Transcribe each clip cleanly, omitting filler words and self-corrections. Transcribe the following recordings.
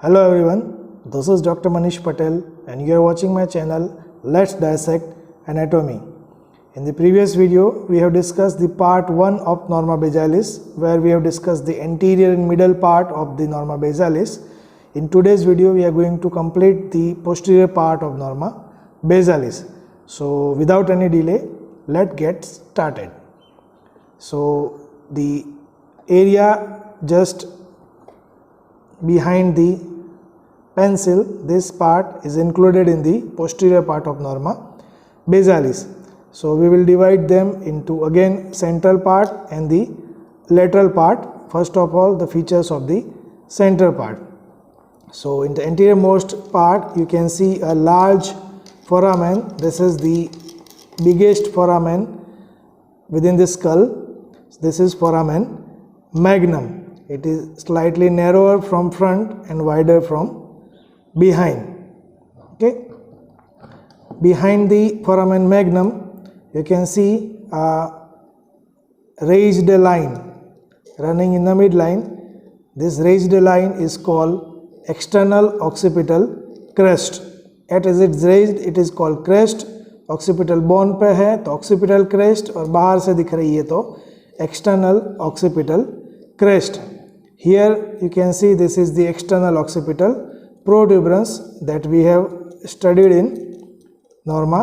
Hello everyone, this is Dr. Manish Patel and you are watching my channel Let's Dissect Anatomy. In the previous video, we have discussed the part 1 of Norma Bezalis, where we have discussed the anterior and middle part of the Norma Bezalis. In today's video, we are going to complete the posterior part of Norma Bezalis. So without any delay, let's get started. So the area just behind the pencil, this part is included in the posterior part of Norma Bezalis. So we will divide them into again central part and the lateral part. First of all, the features of the central part. So in the anterior most part, you can see a large foramen. This is the biggest foramen within the skull. This is foramen magnum. It is slightly narrower from front and wider from behind. Okay. Behind the foramen magnum, you can see a raised line running in the midline. This raised line is called external occipital crest. As it is raised, it is called crest. Occipital bone पे है तो occipital crest और बाहर से दिख रही है तो external occipital crest. Here you can see this is the external occipital protuberance that we have studied in Norma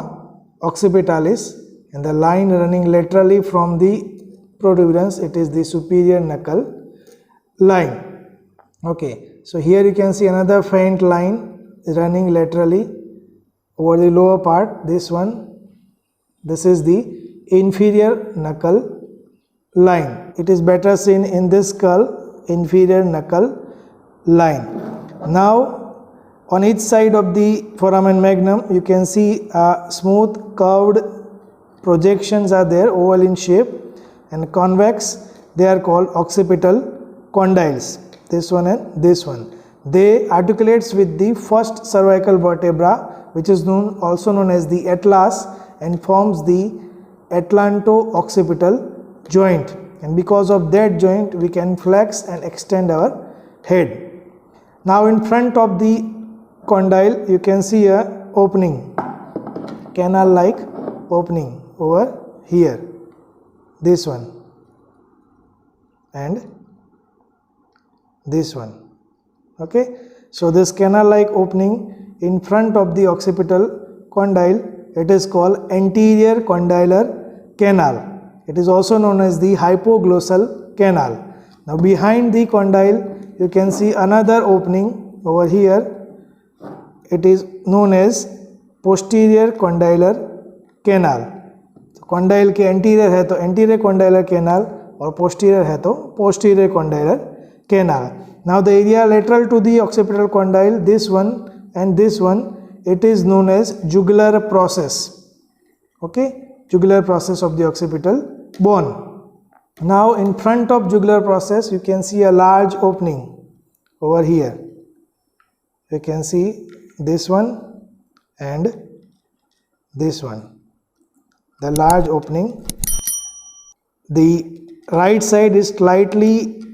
occipitalis, and the line running laterally from the protuberance, it is the superior knuckle line. Okay, so here you can see another faint line running laterally over the lower part. This one, this is the inferior knuckle line. It is better seen in this skull, inferior knuckle line. Now on each side of the foramen magnum, you can see smooth curved projections are there, oval in shape and convex. They are called occipital condyles, this one and this one. They articulates with the first cervical vertebra, which is also known as the atlas, and forms the atlanto-occipital joint, and because of that joint we can flex and extend our head. Now in front of the condyle, you can see a opening, canal like opening over here, this one and this one. Okay, so this canal like opening in front of the occipital condyle, it is called anterior condylar canal. It is also known as the hypoglossal canal. Now behind the condyle, you can see another opening over here. It is known as posterior condylar canal. Condyle के anterior है तो anterior condylar canal और posterior है तो posterior condylar canal. Now the area lateral to the occipital condyle, this one and this one, it is known as jugular process. Okay, jugular process of the occipital bone. Now in front of jugular process, you can see a large opening over here. You can see this one and this one, the large opening. The right side is slightly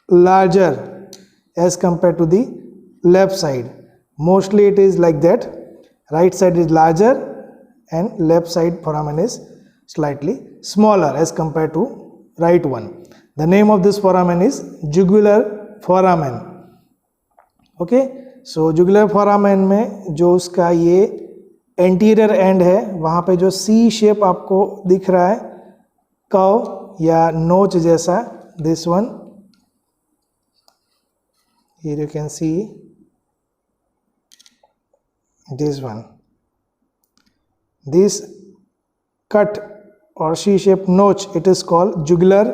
larger as compared to the left side. Mostly it is like that. Right side is larger and left side foramen is slightly smaller as compared to right one. The name of this foramen is jugular foramen. Okay, so jugular foramen में जो उसका ये anterior end है, वहाँ पे जो C shape आपको दिख रहा है, कर्व या नोच जैसा, this one, here you can see this one. This cut और C shape notch, it is called jugular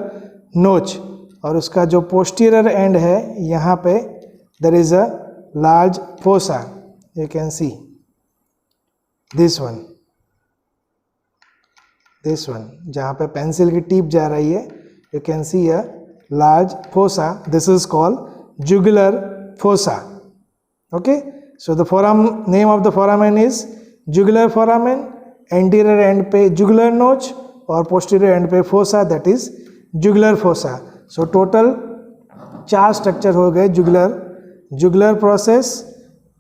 notch. और उसका जो posterior end है, यहाँ पे there is a large fossa. You can see this one, जहाँ पे पेंसिल की टिप जा रही है, you can see a large fossa. This is called jugular fossa. Okay, so the name of the foramen is jugular foramen. Anterior end पे jugular notch और posterior end पे fossa, that is jugular fossa. So total 4 structure हो गए jugular jugular process,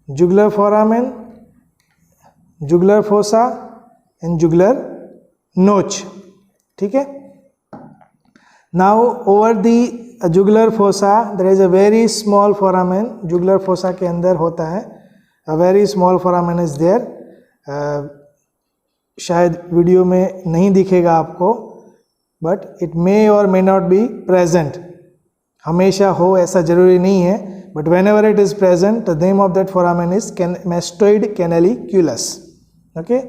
jugular foramen, jugular fossa and jugular notch. ठीक है. Now over the jugular fossa there is a very small foramen. jugular fossa के अंदर होता है, a very small foramen is there. शायद video में नहीं दिखेगा आपको, बट इट मे और मे नॉट बी प्रेजेंट. हमेशा हो ऐसा जरूरी नहीं है, but whenever it is present the name of that foramen is mastoid canaliculus. Okay,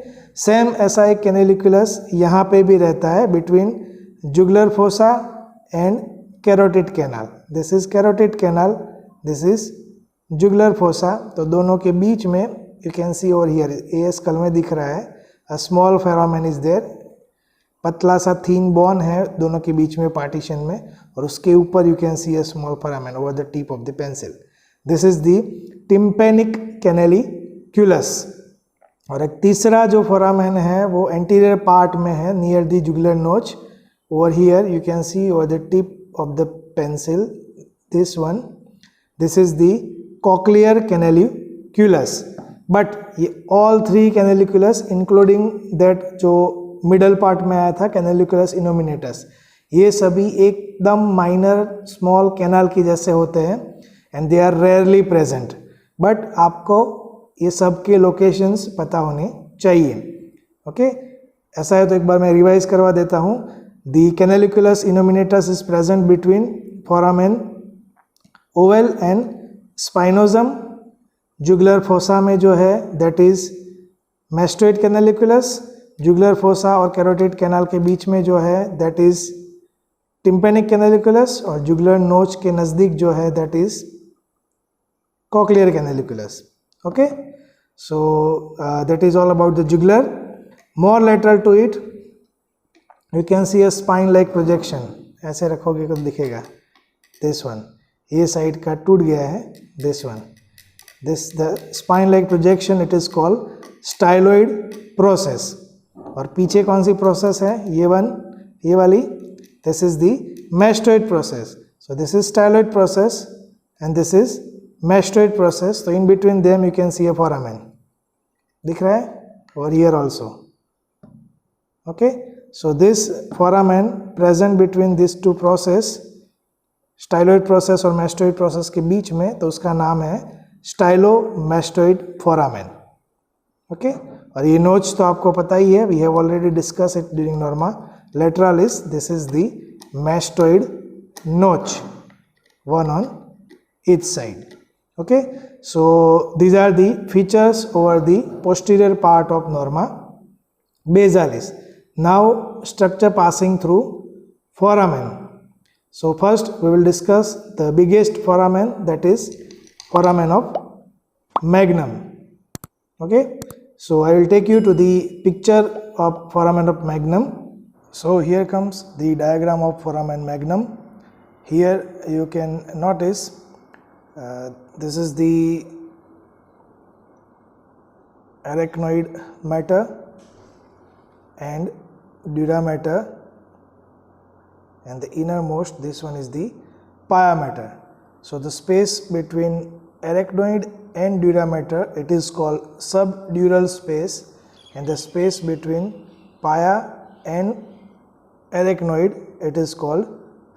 same ऐसा एक कैनेलिक्यूलस यहाँ पे भी रहता है between jugular fossa and carotid canal. This is carotid canal, this is jugular fossa. तो दोनों के बीच में you can see over here a skull में दिख रहा है, a small foramen is there. पतला सा थीन बोन है दोनों के बीच में पार्टीशन में, और उसके ऊपर you can see a small foramen over the tip of the pencil. This is the tympanic canaliculus. और एक तीसरा जो फोरामेन है वो एंटीरियर पार्ट में है, near the jugular notch. Over here you can see over the tip of the pencil, this one, this is the cochlear canaliculus. But ये all three canaliculus including that जो middle part में आया था कैनेलिक्यूलस इनोमिनेटस, ये सभी एकदम माइनर स्मॉल कैनाल की जैसे होते हैं and they are rarely present. But आपको ये सब के लोकेशंस पता होने चाहिए. ओके, ऐसा है तो एक बार मैं रिवाइज करवा देता हूँ. The canaliculus innominatus is present between foramen ovale and spinosum. Jugular fossa में जो है that is mastoid canaliculus. Jugular fossa और कैरोटिड कैनाल के बीच में जो है दैट इज टिम्पेनिक कैनेलिक्यूलस, और जुगुलर नोच के नज़दीक जो है that is cochlear canaliculus. Okay, so that is all about the jugular. More lateral to it you can see a spine like projection. ऐसे रखोगे तो दिखेगा, दिस वन, ये साइड का टूट गया है, this one, this the spine like projection, it is called styloid process. और पीछे कौन सी प्रोसेस है, ये वन, ये वाली, this is the mastoid process. So this is styloid process and this is mastoid process. तो in between them you can see a foramen, दिख रहा है, और here also. Okay, so this foramen present between this two process, styloid process और mastoid process के बीच में, तो उसका नाम है स्टाइलोमैस्टोइड फोरामेन. ओके, और ये नोच तो आपको पता ही है, we have already discuss it during norma. Lateralis, this is the mastoid notch, one on each side. Okay, so these are the features over the posterior part of norma basalis. Now structure passing through foramen. So first we will discuss the biggest foramen, that is foramen of magnum. Okay, so I will take you to the picture of foramen of magnum. So here comes the diagram of foramen magnum. Here you can notice this is the arachnoid matter and dura matter, and the innermost, this one is the pia matter. So the space between arachnoid and dura matter, it is called subdural space, and the space between pia and arachnoid, it is called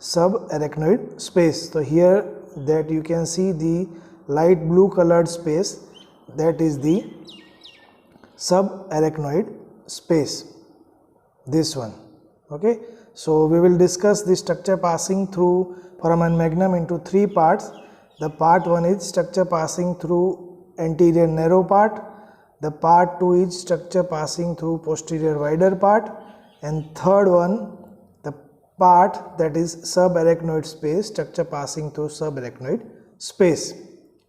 subarachnoid space. So here that you can see the light blue colored space, that is the subarachnoid space, this one. Okay, so we will discuss the structure passing through foramen magnum into three parts. The part 1 is structure passing through anterior narrow part, the part 2 is structure passing through posterior wider part, and third one, the part that is subarachnoid space, structure passing through subarachnoid space.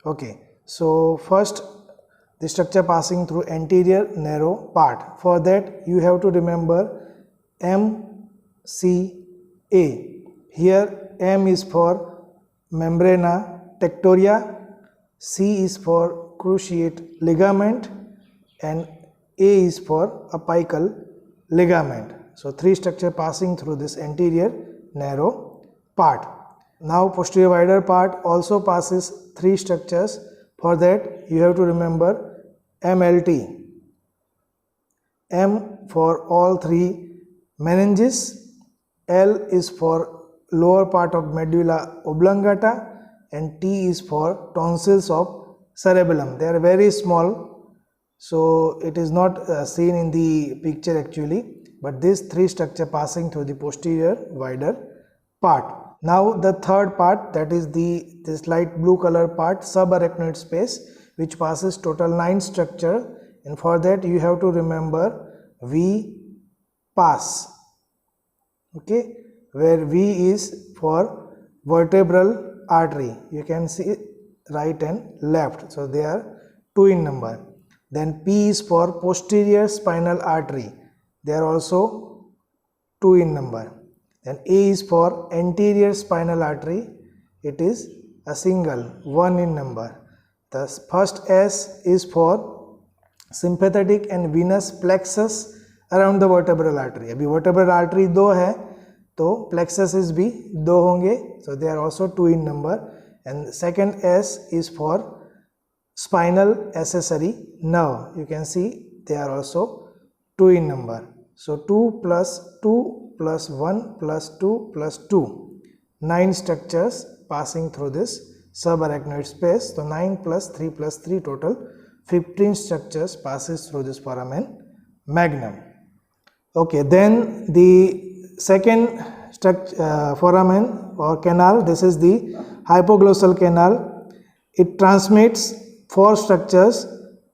Okay, so first the structure passing through anterior narrow part. For that you have to remember MCA. Here M is for membrana tectoria, C is for cruciate ligament, and A is for apical ligament. So three structure passing through this anterior narrow part. Now posterior wider part also passes three structures. For that you have to remember MLT. M for all three meninges, L is for lower part of medulla oblongata, and T is for tonsils of cerebellum. They are very small, so it is not seen in the picture actually, but these three structure passing through the posterior wider part. Now the third part, that is this light blue color part, subarachnoid space, which passes total 9 structure, and for that you have to remember V pass, okay, where V is for vertebral artery. You can see right and left, so they are 2 in number. Then P is for posterior spinal artery. They are also 2 in number. Then A is for anterior spinal artery. It is a single, 1 in number. The first S is for sympathetic and venous plexus around the vertebral artery. अभी vertebral artery 2 है, तो plexuses भी 2 होंगे, so they are also 2 in number. And second S is for spinal accessory nerve. You can see they are also 2 in number. So 2 plus 2 plus 1 plus 2 plus 2, 9 structures passing through this subarachnoid space. So 9 plus 3 plus 3, total 15 structures passes through this foramen magnum. Okay, then the second foramen or canal, this is the hypoglossal canal. It transmits 4 structures.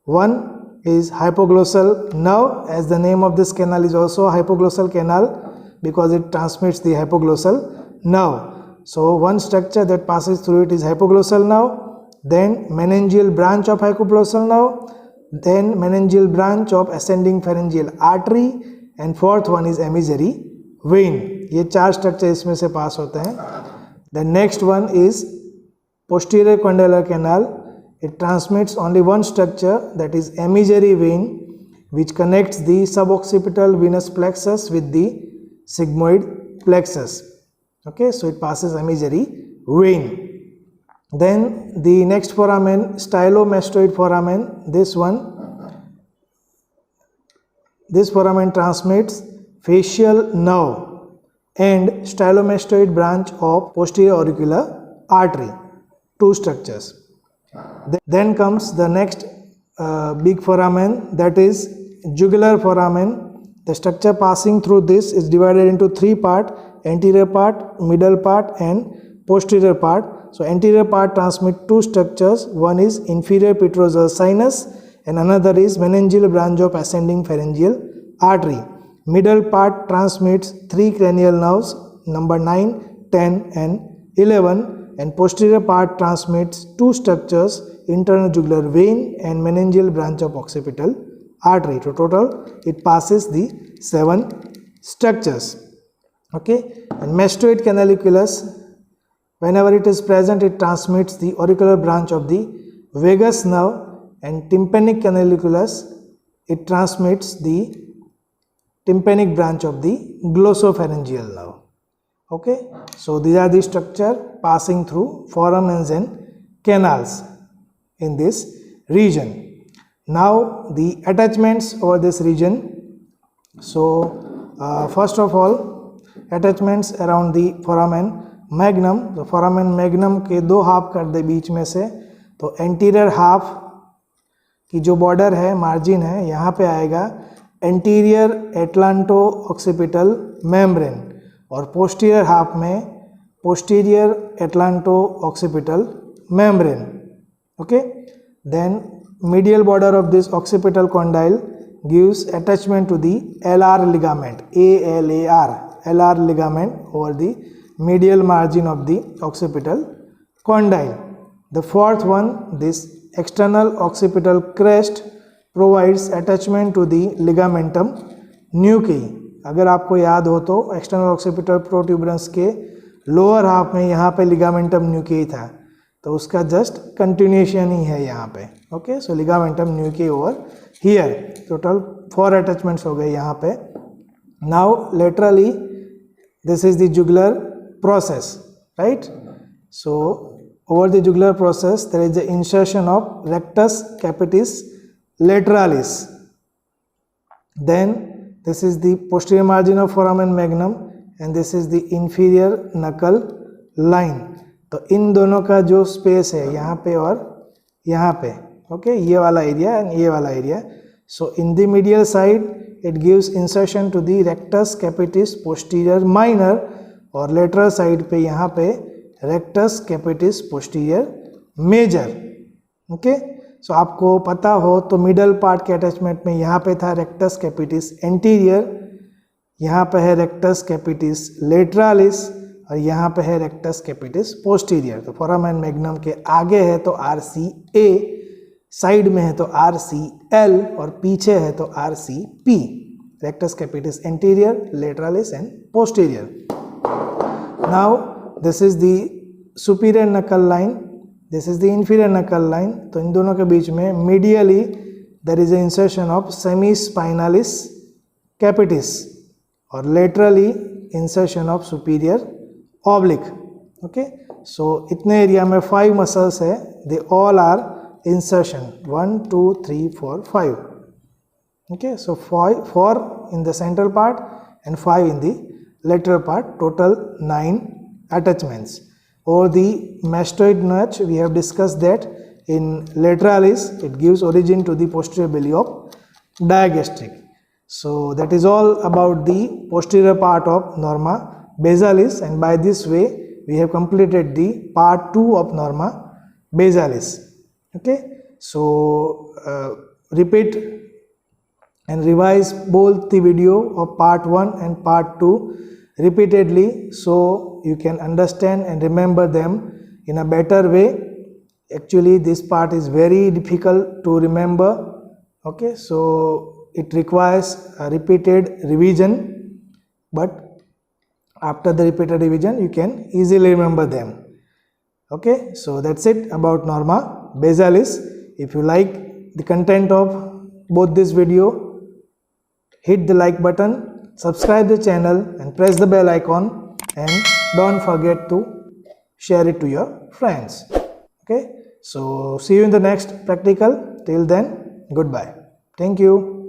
One is hypoglossal nerve, as the name of this canal is also a hypoglossal canal because it transmits the hypoglossal nerve. So one structure that passes through it is hypoglossal nerve, then meningeal branch of hypoglossal nerve, then meningeal branch of ascending pharyngeal artery, and fourth one is emissary vein. ये 4 structure इसमें से पास होते हैं. The next one is posterior condylar canal. It transmits only one structure, that is emissary vein, which connects the suboccipital venous plexus with the sigmoid plexus. Okay, so it passes emissary vein. Then the next foramen, stylomastoid foramen, this foramen transmits facial nerve and stylomastoid branch of posterior auricular artery, 2 structures. Then comes the next big foramen, that is jugular foramen. The structure passing through this is divided into 3 parts: anterior part, middle part, and posterior part. So anterior part transmits 2 structures. One is inferior petrosal sinus and another is meningeal branch of ascending pharyngeal artery. Middle part transmits 3 cranial nerves, number 9, 10 and 11, and posterior part transmits 2 structures, internal jugular vein and meningeal branch of occipital artery. To total it passes the 7 structures. Okay, and mastoid canaliculus, whenever it is present, it transmits the auricular branch of the vagus nerve, and tympanic canaliculus, it transmits the tympanic branch of the glossopharyngeal nerve. Okay, so these are the structure passing through foramens and canals in this region. Now the attachments over this region. So first of all, attachments around the foramen magnum. तो foramen magnum के 2 half कर दे बीच में से, तो anterior half की जो border है, margin है, यहाँ पे आएगा एंटीरियर एटलांटो ऑक्सीपिटल मेम्ब्रेन, और पोस्टीरियर हाफ में posterior atlanto occipital membrane. Okay, then medial border of this occipital condyle gives attachment to the LR ligament, LR ligament over the medial margin of the occipital condyle. The fourth one, this external occipital crest, provides attachment to the ligamentum nuchae. अगर आपको याद हो तो external occipital protuberance के lower half में यहाँ पे ligamentum न्यूकेई था, तो उसका जस्ट कंटिन्यूएशन ही है यहाँ पे. Okay, so ligamentum nuchae over here. Total 4 attachments हो गए यहाँ पे. Now laterally this is the jugular process, right. So over the jugular process there is the insertion of rectus capitis lateralis. Then this is the posterior margin of foramen magnum and this is the inferior knuckle line. तो इन दोनों का जो space है यहाँ पे और यहाँ पे, ओके, ये वाला एरिया एंड ये वाला area. So in the medial side it gives insertion to the rectus capitis posterior minor और lateral side पे यहाँ पे rectus capitis posterior major. Okay, so आपको पता हो तो मिडल पार्ट के अटैचमेंट में यहाँ पे था rectus capitis anterior, यहाँ पे है rectus capitis lateralis और यहाँ पे है rectus capitis posterior. तो foramen magnum के आगे है तो RCA, साइड में है तो RCL और पीछे है तो RCP. Rectus capitis anterior, lateralis and posterior. Now this is the superior nuchal line, this is the inferior nuchal line. तो इन दोनों के बीच में medially there is a insertion of semispinalis capitis और laterally insertion of superior oblique. Okay, so इतने area में 5 muscles है, they all are insertion 1 2 3 4 5. Okay, so 4 in the central part and 5 in the lateral part, total 9 attachments. Or the mastoid notch, we have discussed that in lateralis it gives origin to the posterior belly of digastric. So that is all about the posterior part of norma basalis, and by this way we have completed the part 2 of norma basalis. Okay, so repeat and revise both the video of part 1 and part 2 repeatedly so you can understand and remember them in a better way. Actually this part is very difficult to remember. Okay, so it requires a repeated revision, but after the repeated revision you can easily remember them. Okay, so that's it about norma basalis. If you like the content of both this video, hit the like button, subscribe the channel and press the bell icon, and don't forget to share it to your friends. Okay, so see you in the next practical. Till then, goodbye. Thank you.